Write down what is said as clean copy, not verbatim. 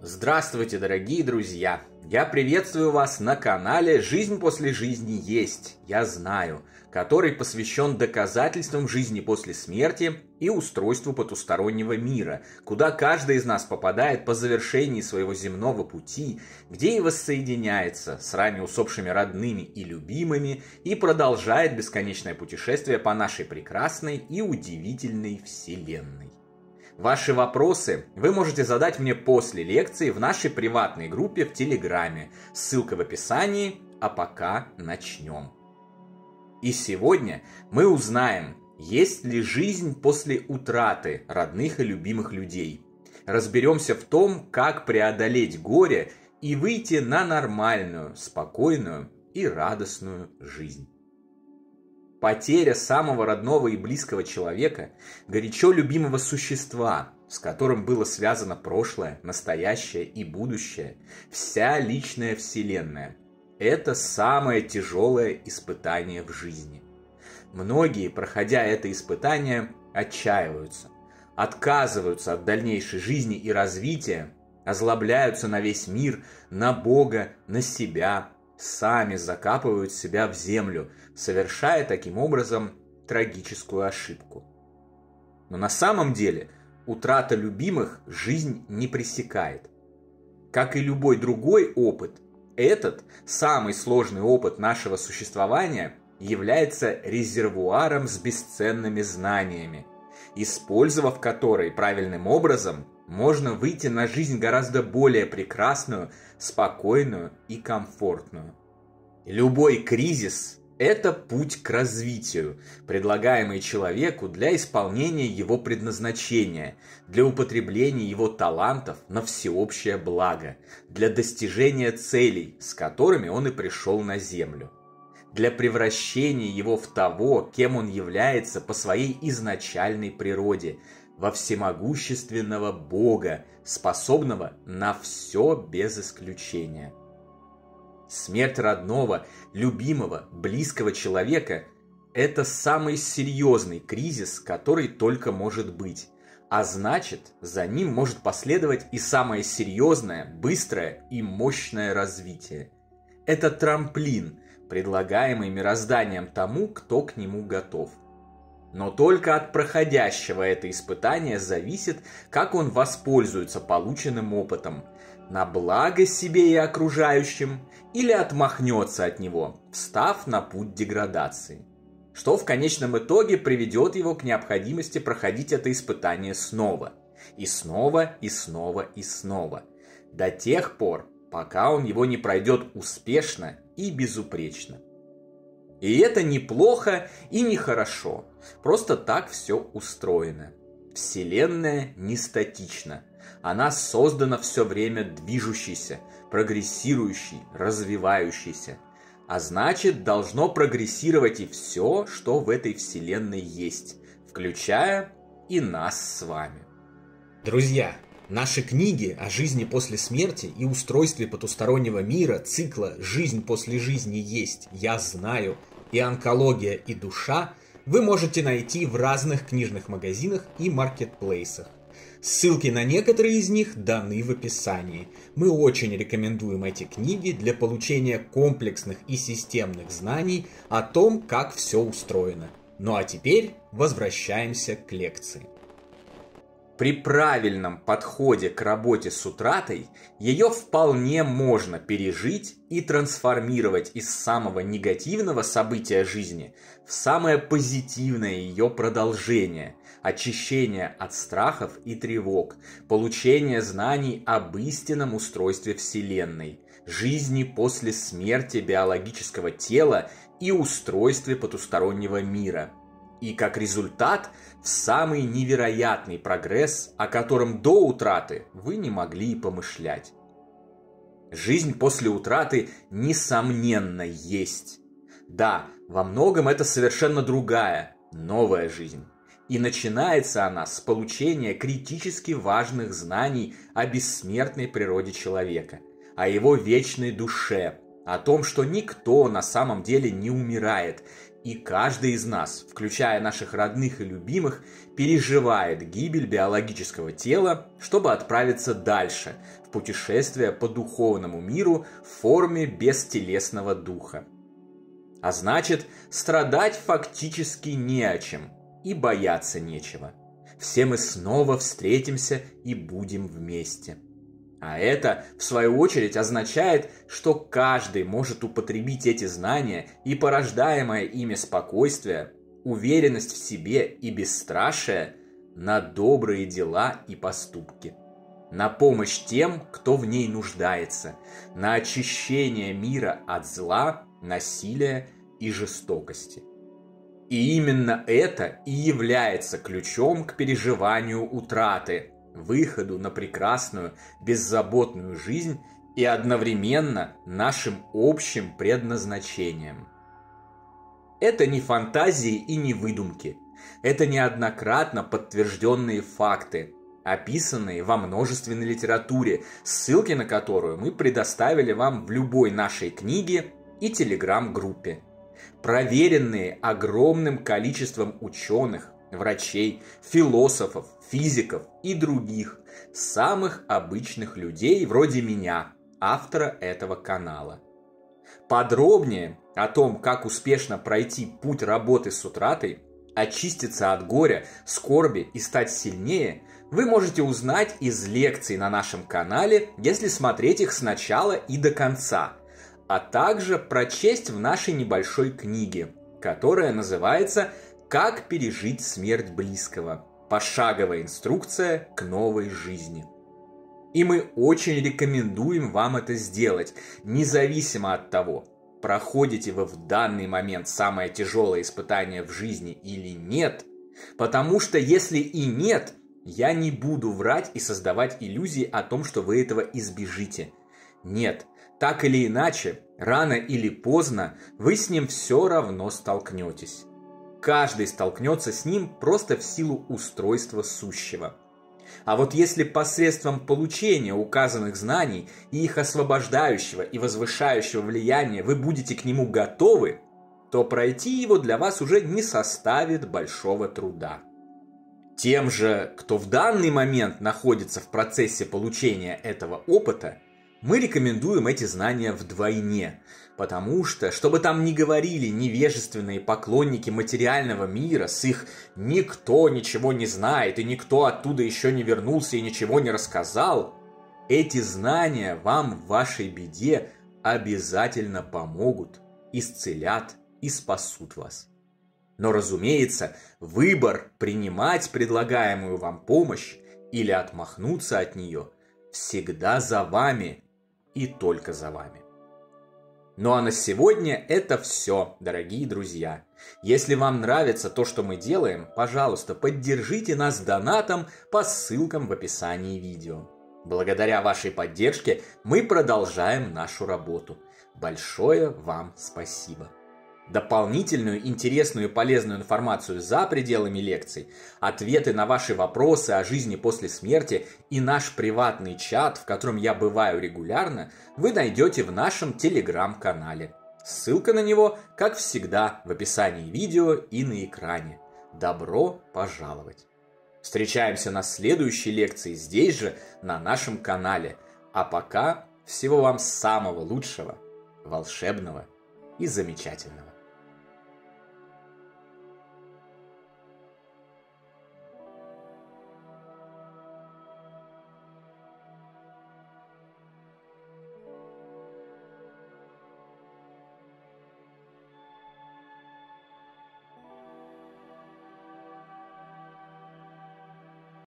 Здравствуйте, дорогие друзья! Я приветствую вас на канале «Жизнь после жизни есть, я знаю», который посвящен доказательствам жизни после смерти и устройству потустороннего мира, куда каждый из нас попадает по завершении своего земного пути, где и воссоединяется с ранее усопшими родными и любимыми и продолжает бесконечное путешествие по нашей прекрасной и удивительной Вселенной. Ваши вопросы вы можете задать мне после лекции в нашей приватной группе в Телеграме. Ссылка в описании, а пока начнем. И сегодня мы узнаем, есть ли жизнь после утраты родных и любимых людей. Разберемся в том, как преодолеть горе и выйти на нормальную, спокойную и радостную жизнь. Потеря самого родного и близкого человека, горячо любимого существа, с которым было связано прошлое, настоящее и будущее, вся личная вселенная – это самое тяжелое испытание в жизни. Многие, проходя это испытание, отчаиваются, отказываются от дальнейшей жизни и развития, озлобляются на весь мир, на Бога, на себя, сами закапывают себя в землю, совершая таким образом трагическую ошибку. Но на самом деле утрата любимых жизнь не пресекает. Как и любой другой опыт, этот, самый сложный опыт нашего существования, является резервуаром с бесценными знаниями, использовав который правильным образом, можно выйти на жизнь гораздо более прекрасную, спокойную и комфортную. Любой кризис – это путь к развитию, предлагаемый человеку для исполнения его предназначения, для употребления его талантов на всеобщее благо, для достижения целей, с которыми он и пришел на землю, для превращения его в того, кем он является по своей изначальной природе, во всемогущественного Бога, способного на все без исключения. Смерть родного, любимого, близкого человека – это самый серьезный кризис, который только может быть, а значит, за ним может последовать и самое серьезное, быстрое и мощное развитие. Это трамплин, предлагаемый мирозданием тому, кто к нему готов. Но только от проходящего это испытание зависит, как он воспользуется полученным опытом, на благо себе и окружающим, или отмахнется от него, встав на путь деградации, что в конечном итоге приведет его к необходимости проходить это испытание снова, и снова, и снова, и снова, до тех пор, пока он его не пройдет успешно и безупречно. И это неплохо и не хорошо, просто так все устроено. Вселенная не статична, она создана все время движущейся, прогрессирующей, развивающейся, а значит, должно прогрессировать и все, что в этой Вселенной есть, включая и нас с вами. Друзья, наши книги о жизни после смерти и устройстве потустороннего мира, цикла «Жизнь после жизни есть, я знаю» и «Онкология и душа» вы можете найти в разных книжных магазинах и маркетплейсах. Ссылки на некоторые из них даны в описании. Мы очень рекомендуем эти книги для получения комплексных и системных знаний о том, как все устроено. Ну а теперь возвращаемся к лекции. При правильном подходе к работе с утратой ее вполне можно пережить и трансформировать из самого негативного события жизни в самое позитивное ее продолжение, очищение от страхов и тревог, получение знаний об истинном устройстве Вселенной, жизни после смерти биологического тела и устройстве потустороннего мира. И как результат в самый невероятный прогресс, о котором до утраты вы не могли и помышлять. Жизнь после утраты, несомненно, есть. Да, во многом это совершенно другая, новая жизнь. И начинается она с получения критически важных знаний о бессмертной природе человека, о его вечной душе, о том, что никто на самом деле не умирает, И каждый из нас, включая наших родных и любимых, переживает гибель биологического тела, чтобы отправиться дальше, в путешествие по духовному миру в форме бестелесного духа. А значит, страдать фактически не о чем и бояться нечего. Все мы снова встретимся и будем вместе. А это, в свою очередь, означает, что каждый может употребить эти знания и порождаемое ими спокойствие, уверенность в себе и бесстрашие на добрые дела и поступки, на помощь тем, кто в ней нуждается, на очищение мира от зла, насилия и жестокости. И именно это и является ключом к переживанию утраты, выходу на прекрасную, беззаботную жизнь и одновременно нашим общим предназначением. Это не фантазии и не выдумки. Это неоднократно подтвержденные факты, описанные во множественной литературе, ссылки на которую мы предоставили вам в любой нашей книге и телеграм-группе. Проверенные огромным количеством ученых, врачей, философов, физиков и других, самых обычных людей вроде меня, автора этого канала. Подробнее о том, как успешно пройти путь работы с утратой, очиститься от горя, скорби и стать сильнее, вы можете узнать из лекций на нашем канале, если смотреть их сначала и до конца, а также прочесть в нашей небольшой книге, которая называется «Как пережить смерть близкого. Пошаговая инструкция к новой жизни». И мы очень рекомендуем вам это сделать, независимо от того, проходите вы в данный момент самое тяжелое испытание в жизни или нет, потому что если и нет, я не буду врать и создавать иллюзии о том, что вы этого избежите. Нет, так или иначе, рано или поздно вы с ним все равно столкнетесь. Каждый столкнется с ним просто в силу устройства сущего. А вот если посредством получения указанных знаний и их освобождающего и возвышающего влияния вы будете к нему готовы, то пройти его для вас уже не составит большого труда. Тем же, кто в данный момент находится в процессе получения этого опыта, мы рекомендуем эти знания вдвойне, потому что, чтобы там ни говорили невежественные поклонники материального мира с их «никто ничего не знает, и никто оттуда еще не вернулся и ничего не рассказал», эти знания вам в вашей беде обязательно помогут, исцелят и спасут вас. Но, разумеется, выбор принимать предлагаемую вам помощь или отмахнуться от нее всегда за вами и только за вами. Ну а на сегодня это все, дорогие друзья. Если вам нравится то, что мы делаем, пожалуйста, поддержите нас донатом по ссылкам в описании видео. Благодаря вашей поддержке мы продолжаем нашу работу. Большое вам спасибо. Дополнительную интересную и полезную информацию за пределами лекций, ответы на ваши вопросы о жизни после смерти и наш приватный чат, в котором я бываю регулярно, вы найдете в нашем телеграм-канале. Ссылка на него, как всегда, в описании видео и на экране. Добро пожаловать! Встречаемся на следующей лекции здесь же, на нашем канале. А пока всего вам самого лучшего, волшебного и замечательного.